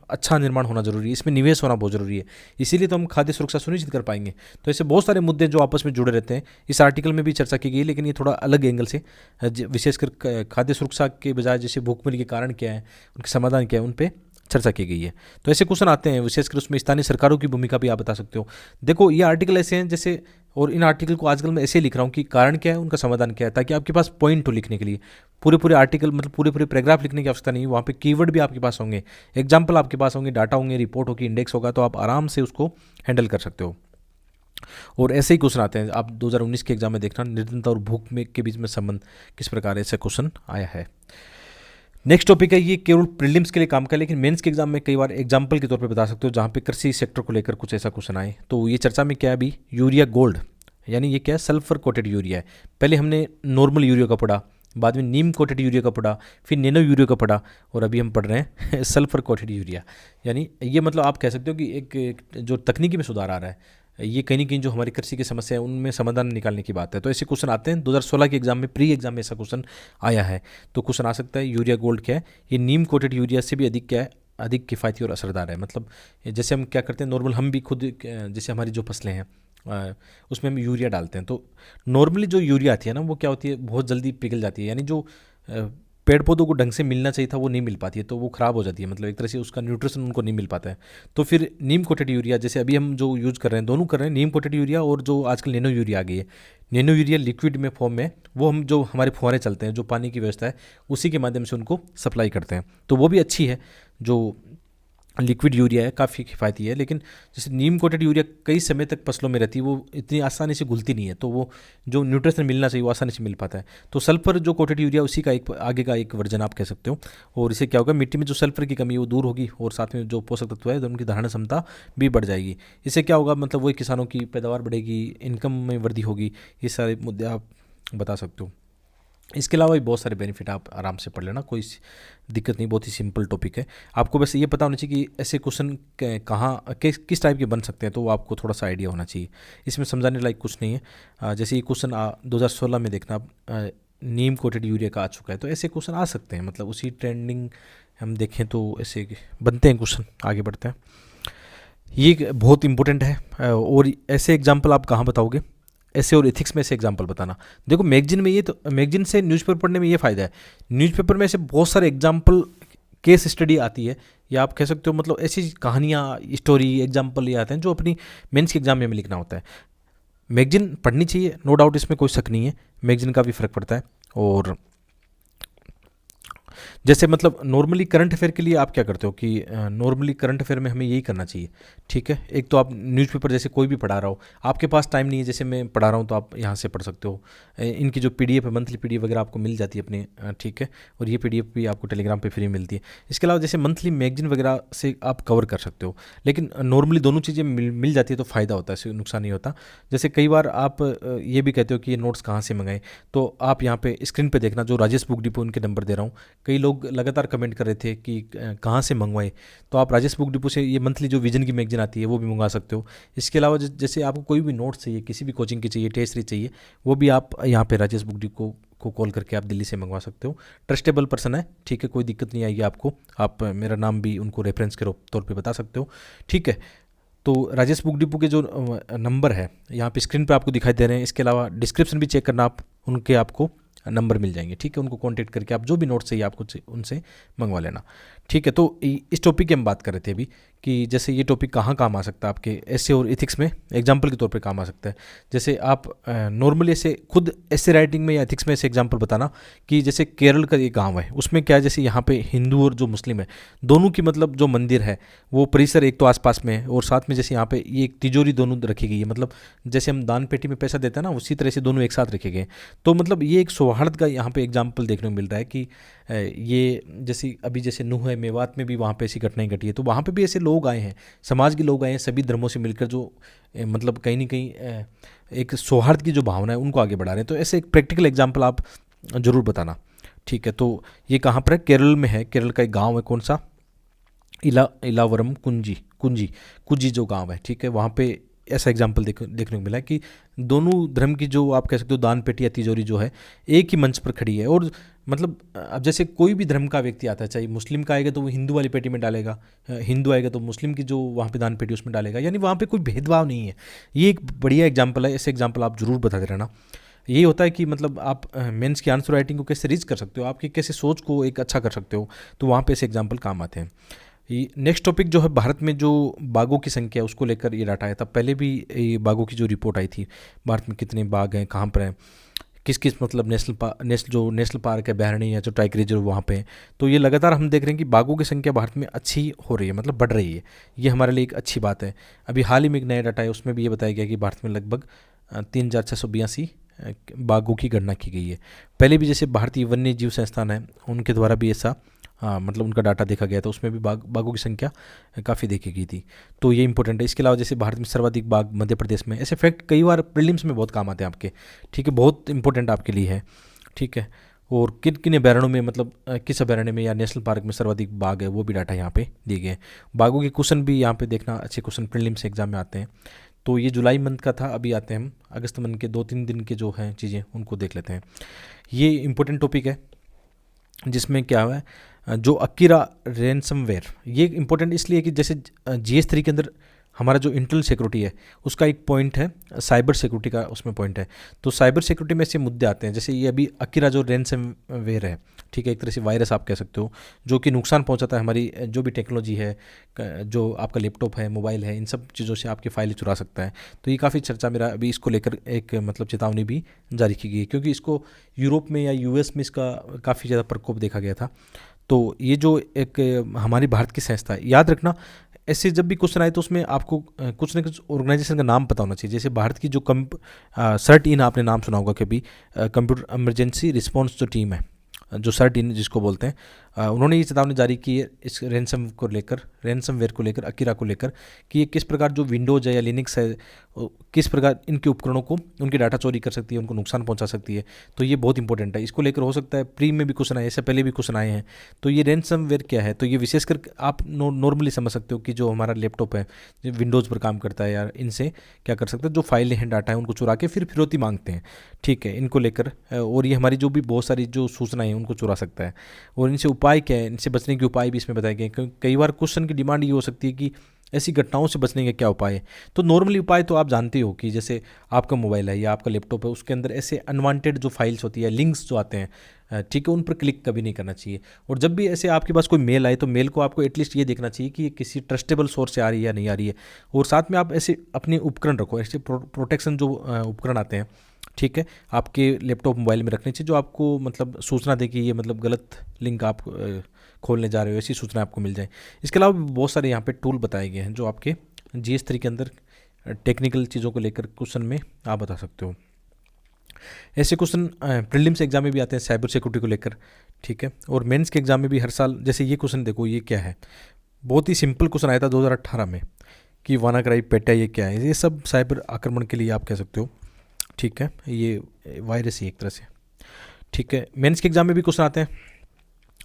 अच्छा निर्माण होना जरूरी है, इसमें निवेश होना बहुत जरूरी है, इसीलिए तो हम खाद्य सुरक्षा सुनिश्चित कर पाएंगे। तो ऐसे बहुत सारे मुद्दे जो आपस में जुड़े रहते हैं, इस आर्टिकल में भी चर्चा की गई, लेकिन ये थोड़ा अलग एंगल से विशेषकर खाद्य सुरक्षा के बजाय जैसे भूखमरी के कारण क्या है, उनके समाधान क्या है, उन पर चर्चा की गई है। तो ऐसे क्वेश्चन आते हैं, विशेषकर उसमें स्थानीय सरकारों की भूमिका भी आप बता सकते हो। देखो ये आर्टिकल ऐसे हैं जैसे, और इन आर्टिकल को आजकल मैं ऐसे लिख रहा हूँ कि कारण क्या है, उनका समाधान क्या है, ताकि आपके पास पॉइंट हो लिखने के लिए। पूरे आर्टिकल मतलब पूरे पैराग्राफ लिखने की आवश्यकता नहीं है, वहाँ पे कीवर्ड भी आपके पास होंगे, एग्जाम्पल आपके पास होंगे, डाटा होंगे, रिपोर्ट होगी, इंडेक्स होगा, तो आप आराम से उसको हैंडल कर सकते हो। और ऐसे ही क्वेश्चन आते हैं, आप 2019 के एग्जाम में देखना निर्धनता और भूख में के बीच में संबंध किस प्रकार ऐसा क्वेश्चन आया है। नेक्स्ट टॉपिक है, ये केवल प्रीलिम्स के लिए काम का है, लेकिन मेंस के एग्जाम में कई बार एग्जाम्पल के तौर पे बता सकते हो जहाँ पे कृषि सेक्टर को लेकर कुछ ऐसा क्वेश्चन आए। तो ये चर्चा में क्या है अभी, यूरिया गोल्ड, यानी ये क्या है, सल्फर कोटेड यूरिया है। पहले हमने नॉर्मल यूरिया का पढ़ा, बाद में नीम कोटेड यूरिया का पढ़ा, फिर नैनो यूरिया का पढ़ा, और अभी हम पढ़ रहे हैं सल्फर कोटेड यूरिया। यानी ये मतलब आप कह सकते हो कि एक जो तकनीकी में सुधार आ रहा है, ये कहीं ना कहीं जो हमारी कृषि की समस्या है उनमें समाधान निकालने की बात है। तो ऐसे क्वेश्चन आते हैं, 2016 के एग्जाम में, प्री एग्जाम में ऐसा क्वेश्चन आया है। तो क्वेश्चन आ सकता है यूरिया गोल्ड क्या है, ये नीम कोटेड यूरिया से भी अधिक क्या है, अधिक किफ़ायती और असरदार है। मतलब जैसे हम क्या करते हैं नॉर्मल, हम भी खुद जैसे हमारी जो फसलें हैं उसमें हम यूरिया डालते हैं, तो नॉर्मली जो यूरिया आती है ना वो क्या होती है, बहुत जल्दी पिघल जाती है, यानी जो पेड़ पौधों को ढंग से मिलना चाहिए था वो नहीं मिल पाती है, तो वो ख़राब हो जाती है, मतलब एक तरह से उसका न्यूट्रिशन उनको नहीं मिल पाता है। तो फिर नीम कोटेड यूरिया, जैसे अभी हम जो यूज़ कर रहे हैं, दोनों कर रहे हैं, नीम कोटेड यूरिया और जो आजकल नैनो यूरिया आ गई है, नैनो यूरिया लिक्विड में फॉर्म में, वो हम जो हमारे फुहारे चलते हैं, जो पानी की व्यवस्था है उसी के माध्यम से उनको सप्लाई करते हैं, तो वो भी अच्छी है। जो लिक्विड यूरिया है काफ़ी किफ़ायती है, लेकिन जैसे नीम कोटेड यूरिया कई समय तक फसलों में रहती है, वो इतनी आसानी से घुलती नहीं है, तो वो जो न्यूट्रिशन मिलना चाहिए वो आसानी से मिल पाता है। तो सल्फर जो कोटेड यूरिया, उसी का एक आगे का एक वर्जन आप कह सकते हो। और इससे क्या होगा, मिट्टी में जो सल्फर की कमी है वो दूर होगी, और साथ में जो पोषक तत्व है उनकी धारण क्षमता भी बढ़ जाएगी। इससे क्या होगा, मतलब वही किसानों की पैदावार बढ़ेगी, इनकम में वृद्धि होगी। ये सारे मुद्दे आप बता सकते हो। इसके अलावा भी बहुत सारे बेनिफिट आप आराम से पढ़ लेना, कोई दिक्कत नहीं, बहुत ही सिंपल टॉपिक है। आपको बस ये पता होना चाहिए कि ऐसे क्वेश्चन कहाँ किस टाइप के बन सकते हैं, तो वो आपको थोड़ा सा आइडिया होना चाहिए। इसमें समझाने लायक कुछ नहीं है। जैसे ये क्वेश्चन 2016 में देखना, नीम कोटेड यूरिया का आ चुका है, तो ऐसे क्वेश्चन आ सकते हैं, मतलब उसी ट्रेंडिंग हम देखें तो ऐसे बनते हैं क्वेश्चन। आगे बढ़ते हैं, ये बहुत इंपॉर्टेंट है। और ऐसे एग्जाम्पल आप कहाँ बताओगे, ऐसे और एथिक्स में से एग्जाम्पल बताना। देखो मैगजीन में, ये तो मैगजीन से न्यूज़पेपर पढ़ने में ये फ़ायदा है, न्यूज़पेपर में ऐसे बहुत सारे एग्जाम्पल केस स्टडी आती है, या आप कह सकते हो मतलब ऐसी कहानियाँ, स्टोरी, एग्जाम्पल ये आते हैं जो अपनी मेंस के एग्जाम में लिखना होता है। मैगजीन पढ़नी चाहिए, नो डाउट, इसमें कोई शक नहीं है, मैगजीन का भी फ़र्क पड़ता है। और जैसे मतलब नॉर्मली करंट अफेयर के लिए आप क्या करते हो कि नॉर्मली करंट अफेयर में हमें यही करना चाहिए, ठीक है। एक तो आप न्यूज़पेपर जैसे कोई भी पढ़ा रहा हो, आपके पास टाइम नहीं है, जैसे मैं पढ़ा रहा हूँ तो आप यहाँ से पढ़ सकते हो। इनकी जो पीडीएफ है, मंथली पीडीएफ वगैरह आपको मिल जाती है अपने, ठीक है। और ये पीडीएफ भी आपको टेलीग्राम पे फ्री मिलती है। इसके अलावा जैसे मंथली मैगजीन वगैरह से आप कवर कर सकते हो, लेकिन नॉर्मली दोनों चीज़ें मिल जाती है तो फ़ायदा होता है, इससे नुकसान नहीं होता। जैसे कई बार आप ये भी कहते हो कि ये नोट्स कहाँ से मंगाएं, तो आप यहाँ पे स्क्रीन पे देखना, जो राजेश बुक डिपो उनके नंबर दे रहा हूँ। कई लोग लगातार कमेंट कर रहे थे कि कहाँ से मंगवाएं, तो आप राजेश बुक डिपो से ये मंथली जो विजन की मैगजीन आती है वो भी मंगा सकते हो। इसके अलावा जैसे आपको कोई भी नोट्स चाहिए, किसी भी कोचिंग की चाहिए, टेस्ट सीरीज चाहिए, वो भी आप यहाँ पे राजेश बुक डिपो को कॉल करके आप दिल्ली से मंगवा सकते हो। ट्रस्टेबल पर्सन है, ठीक है, कोई दिक्कत नहीं आएगी आपको। आप मेरा नाम भी उनको रेफरेंस के तौर पे बता सकते हो, ठीक है। तो राजेश बुक डिपो के जो नंबर है यहाँ पे स्क्रीन पे आपको दिखाई दे रहे हैं। इसके अलावा डिस्क्रिप्शन भी चेक करना, आप उनके आपको नंबर मिल जाएंगे, ठीक है। उनको कांटेक्ट करके आप जो भी नोट चाहिए आपको उनसे मंगवा लेना, ठीक है। तो इस टॉपिक की हम बात कर रहे थे अभी कि जैसे ये टॉपिक कहाँ काम आ सकता है आपके ऐसे और एथिक्स में, एग्जाम्पल के तौर पे काम आ सकता है। जैसे आप नॉर्मली ऐसे खुद ऐसे राइटिंग में या एथिक्स में ऐसे एग्जाम्पल बताना कि जैसे केरल का एक गांव है, उसमें क्या है, जैसे यहाँ पे हिंदू और जो मुस्लिम है दोनों की मतलब जो मंदिर है वो परिसर एक तो आसपास में है, और साथ में जैसे यहाँ पे ये एक तिजोरी दोनों रखी गई है, मतलब जैसे हम दान पेटी में पैसा देते हैं ना, उसी तरह से दोनों एक साथ रखे गए। तो मतलब ये एक सौहार्द का यहाँ पे एग्जाम्पल देखने को मिल रहा है कि ये जैसे अभी जैसे नूह है, मेवात में भी वहाँ पे ऐसी घटनाएं घटी है, तो वहाँ पे भी ऐसे लोग आए हैं, समाज के लोग आए हैं, सभी धर्मों से मिलकर, जो मतलब कहीं ना कहीं एक सौहार्द की जो भावना है उनको आगे बढ़ा रहे हैं। तो ऐसे एक प्रैक्टिकल एग्जाम्पल आप ज़रूर बताना, ठीक है। तो ये कहाँ पर है, केरल में है, केरल का एक गाँव है, कौन सा, इलावरम कुंजी जो गांव है, ठीक है। वहाँ पे ऐसा एग्जाम्पल देखने को मिला है कि दोनों धर्म की जो आप कह सकते हो दान पेटी या तिजोरी जो है एक ही मंच पर खड़ी है। और मतलब अब जैसे कोई भी धर्म का व्यक्ति आता है, चाहे मुस्लिम का आएगा तो वो हिंदू वाली पेटी में डालेगा, हिंदू आएगा तो मुस्लिम की जो वहाँ पे दान पेटी उसमें डालेगा, यानी वहाँ पे कोई भेदभाव नहीं है। ये एक बढ़िया एग्जाम्पल है, ऐसे एग्जाम्पल आप जरूर बताते रहना। यही होता है कि मतलब आप मेंस की आंसर राइटिंग को कैसे रीच कर सकते हो, आपकी कैसे सोच को एक अच्छा कर सकते हो, तो वहाँ पे ऐसे एग्जाम्पल काम आते हैं। नेक्स्ट टॉपिक जो है, भारत में जो बाघों की संख्या है उसको लेकर ये डाटा आया था। पहले भी ये बाघों की जो रिपोर्ट आई थी, भारत में कितने बाघ हैं, कहाँ पर हैं, किस किस मतलब नेशनल पार्क है, अभयारण्य या जो टाइगर रिजर्व वहाँ पे हैं। तो ये लगातार हम देख रहे हैं कि बाघों की संख्या भारत में अच्छी हो रही है, मतलब बढ़ रही है। ये हमारे लिए एक अच्छी बात है। अभी हाल ही में एक नया डाटा है, उसमें भी ये बताया गया कि भारत में लगभग 3682 बाघों की गणना की गई है। पहले भी जैसे भारतीय वन्य जीव संस्थान है, उनके द्वारा भी ऐसा मतलब उनका डाटा देखा गया था, उसमें भी बाघों की संख्या काफ़ी देखी गई थी। तो ये इंपॉर्टेंट है। इसके अलावा जैसे भारत में सर्वाधिक बाघ मध्य प्रदेश में, ऐसे फैक्ट कई बार प्रीलिम्स में बहुत काम आते हैं आपके, ठीक है, बहुत इंपॉर्टेंट आपके लिए है, ठीक है। और किन किन अभ्यारण्यों में, मतलब किस अभ्यारण्य में या नेशनल पार्क में सर्वाधिक बाघ है, वो भी डाटा यहाँ पे दिए गए हैं। बाघों के क्वेश्चन भी यहाँ पे देखना, अच्छे क्वेश्चन प्रीलिम्स एग्जाम में आते हैं। तो ये जुलाई मंथ का था, अभी आते हैं हम अगस्त मंथ के 2-3 दिन के जो हैं चीज़ें उनको देख लेते हैं। ये इंपॉर्टेंट टॉपिक है जिसमें क्या हुआ है, जो अकीरा रैनसमवेयर, ये इंपॉर्टेंट इसलिए कि जैसे GS3 के अंदर हमारा जो इंटरनल सिक्योरिटी है उसका एक पॉइंट है, साइबर सिक्योरिटी का उसमें पॉइंट है। तो साइबर सिक्योरिटी में ऐसे मुद्दे आते हैं, जैसे ये अभी अकीरा जो रैनसमवेयर है, ठीक है, एक तरह से वायरस आप कह सकते हो, जो कि नुकसान पहुंचाता है हमारी जो भी टेक्नोलॉजी है, जो आपका लैपटॉप है, मोबाइल है, इन सब चीज़ों से आपकी फाइल चुरा सकता है। तो ये काफ़ी चर्चा मेरा अभी इसको लेकर एक मतलब चेतावनी भी जारी की गई है, क्योंकि इसको यूरोप में या यूएस में इसका काफ़ी ज़्यादा प्रकोप देखा गया था। तो ये जो एक हमारी भारत की संस्था है, याद रखना ऐसे जब भी क्वेश्चन आए तो उसमें आपको कुछ ना कुछ ऑर्गेनाइजेशन का नाम पता होना चाहिए। जैसे भारत की जो सर्ट इन आपने नाम सुना होगा कभी, कंप्यूटर इमरजेंसी रिस्पॉन्स जो टीम है, जो सर्ट इन जिसको बोलते हैं, उन्होंने ये चेतावनी जारी की है इस रैनसमवेयर को लेकर, अकीरा को लेकर, कि ये किस प्रकार जो विंडोज़ है या लिनक्स है, किस प्रकार इनके उपकरणों को, उनकी डाटा चोरी कर सकती है, उनको नुकसान पहुंचा सकती है। तो ये बहुत इंपॉर्टेंट है, इसको लेकर हो सकता है प्री में भी क्वेश्चन आए, इससे पहले भी क्वेश्चन आए हैं। तो ये रैनसमवेयर क्या है, तो ये विशेषकर आप नॉर्मली समझ सकते हो कि जो हमारा लैपटॉप है, जो विंडोज़ पर काम करता है यार, इनसे क्या कर सकते हैं, जो फाइलें हैं, डाटा है, उनको चुरा के फिर फिरौती मांगते हैं, ठीक है, इनको लेकर। और ये हमारी जो भी बहुत सारी जो सूचनाएं हैं उनको चुरा सकता है। और इनसे उपाय क्या है, इनसे बचने के उपाय भी इसमें बताए गए, क्योंकि कई बार क्वेश्चन की डिमांड ये हो सकती है कि ऐसी घटनाओं से बचने के क्या उपाय है। तो नॉर्मली उपाय तो आप जानते हो कि जैसे आपका मोबाइल है या आपका लैपटॉप है, उसके अंदर ऐसे अनवांटेड जो फाइल्स होती है, लिंक्स जो आते हैं, ठीक है, उन पर क्लिक कभी नहीं करना चाहिए। और जब भी ऐसे आपके पास कोई मेल आए तो मेल को आपको एटलीस्ट ये देखना चाहिए कि ये किसी ट्रस्टेबल सोर्स से आ रही है या नहीं आ रही है। और साथ में आप ऐसे अपने उपकरण रखो, ऐसे प्रोटेक्शन जो उपकरण आते हैं, ठीक है, आपके लैपटॉप मोबाइल में रखनी चाहिए, जो आपको मतलब सूचना दे कि ये मतलब गलत लिंक आप खोलने जा रहे हो, ऐसी सूचना आपको मिल जाए। इसके अलावा भी बहुत सारे यहाँ पे टूल बताए गए हैं जो आपके GS3 के अंदर टेक्निकल चीज़ों को लेकर क्वेश्चन में आप बता सकते हो। ऐसे क्वेश्चन प्रीलिम्स एग्जाम में भी आते हैं साइबर सिक्योरिटी को लेकर, ठीक है। और मेंस के एग्जाम में भी हर साल, जैसे ये क्वेश्चन देखो, ये क्या है, बहुत ही सिंपल क्वेश्चन आया था 2018 में कि वानाक्राई पेटा ये क्या है। ये सब साइबर आक्रमण के लिए आप कह सकते हो, ठीक है, ये वायरस ही एक तरह से, ठीक है। मेंस के एग्जाम में भी क्वेश्चन आते हैं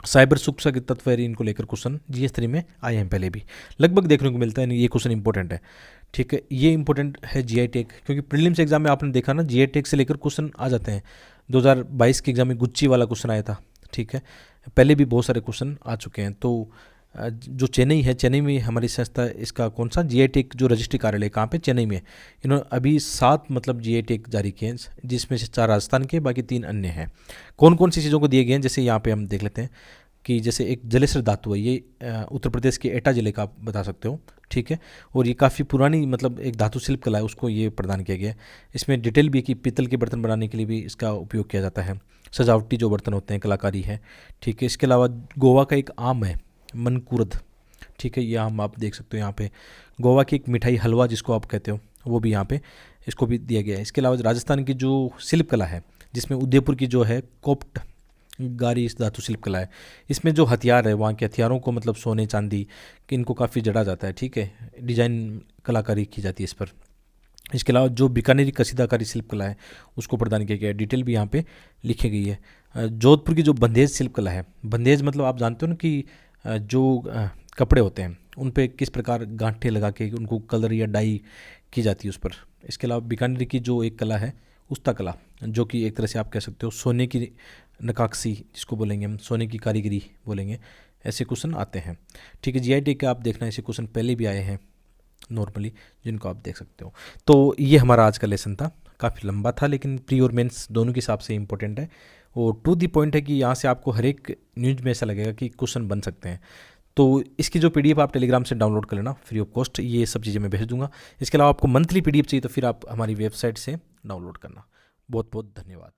साइबर सुरक्षा के तत्व है, इनको लेकर क्वेश्चन GS3 में आए हैं पहले भी, लगभग देखने को मिलता है। ये क्वेश्चन इंपॉर्टेंट है, ठीक है, ये इंपॉर्टेंट है GI टेक, क्योंकि प्रीलिम्स एग्जाम में आपने देखा ना GI टेक से लेकर क्वेश्चन आ जाते हैं। 2022 के एग्जाम में गुच्ची वाला क्वेश्चन आया था, ठीक है, पहले भी बहुत सारे क्वेश्चन आ चुके हैं। तो जो चेन्नई है, चेन्नई में हमारी संस्था, इसका कौन सा GI टेक जो रजिस्ट्री कार्यालय कहाँ पे, चेन्नई में, इन्होंने अभी 7 मतलब GI टेक जारी किए हैं, जिसमें से 4 राजस्थान के, बाकी 3 अन्य हैं। कौन कौन सी चीज़ों को दिए गए हैं, जैसे यहाँ पे हम देख लेते हैं कि जैसे एक जलेसर धातु है, ये उत्तर प्रदेश के एटा जिले का आप बता सकते हो, ठीक है। और ये काफ़ी पुरानी मतलब एक धातु शिल्प कला है, उसको ये प्रदान किया गया है। इसमें डिटेल भी है कि पीतल के बर्तन बनाने के लिए भी इसका उपयोग किया जाता है, सजावटी जो बर्तन होते हैं, कलाकारी है, ठीक है। इसके अलावा गोवा का एक आम है मनकुरद, ठीक है, ये आम आप देख सकते हो यहाँ पे। गोवा की एक मिठाई हलवा जिसको आप कहते हो, वो भी यहाँ पे इसको भी दिया गया है। इसके अलावा राजस्थान की जो शिल्प कला है, जिसमें उदयपुर की जो है कोप्ट गारी इस धातु शिल्प कला है, इसमें जो हथियार है, वहाँ के हथियारों को मतलब सोने चांदी कि इनको काफ़ी जड़ा जाता है, ठीक है, डिजाइन कलाकारी की जाती है इस पर। इसके अलावा जो बीकानेरी कसीदाकारी शिल्प कला है उसको प्रदान किया गया है, डिटेल भी यहाँ पे लिखी गई है। जोधपुर की जो बंदेज शिल्प कला है, बंदेज मतलब आप जानते हो ना कि जो कपड़े होते हैं उन पे किस प्रकार गांठे लगा के उनको कलर या डाई की जाती है उस पर। इसके अलावा बीकानेर की जो एक कला है उस्ता कला, जो कि एक तरह से आप कह सकते हो सोने की नक्काशी जिसको बोलेंगे हम, सोने की कारीगरी बोलेंगे, ऐसे क्वेश्चन आते हैं, ठीक है। GI टेक का आप देखना, ऐसे क्वेश्चन पहले भी आए हैं नॉर्मली, जिनको आप देख सकते हो। तो ये हमारा आज का लेसन था, काफ़ी लंबा था लेकिन प्री और मेंस दोनों के हिसाब से इंपॉर्टेंट है और टू दी पॉइंट है कि यहाँ से आपको हर एक न्यूज में ऐसा लगेगा कि क्वेश्चन बन सकते हैं। तो इसकी जो PDF आप टेलीग्राम से डाउनलोड कर लेना फ्री ऑफ कॉस्ट, ये सब चीज़ें मैं भेज दूंगा। इसके अलावा आपको मंथली PDF चाहिए तो फिर आप हमारी वेबसाइट से डाउनलोड करना। बहुत बहुत धन्यवाद।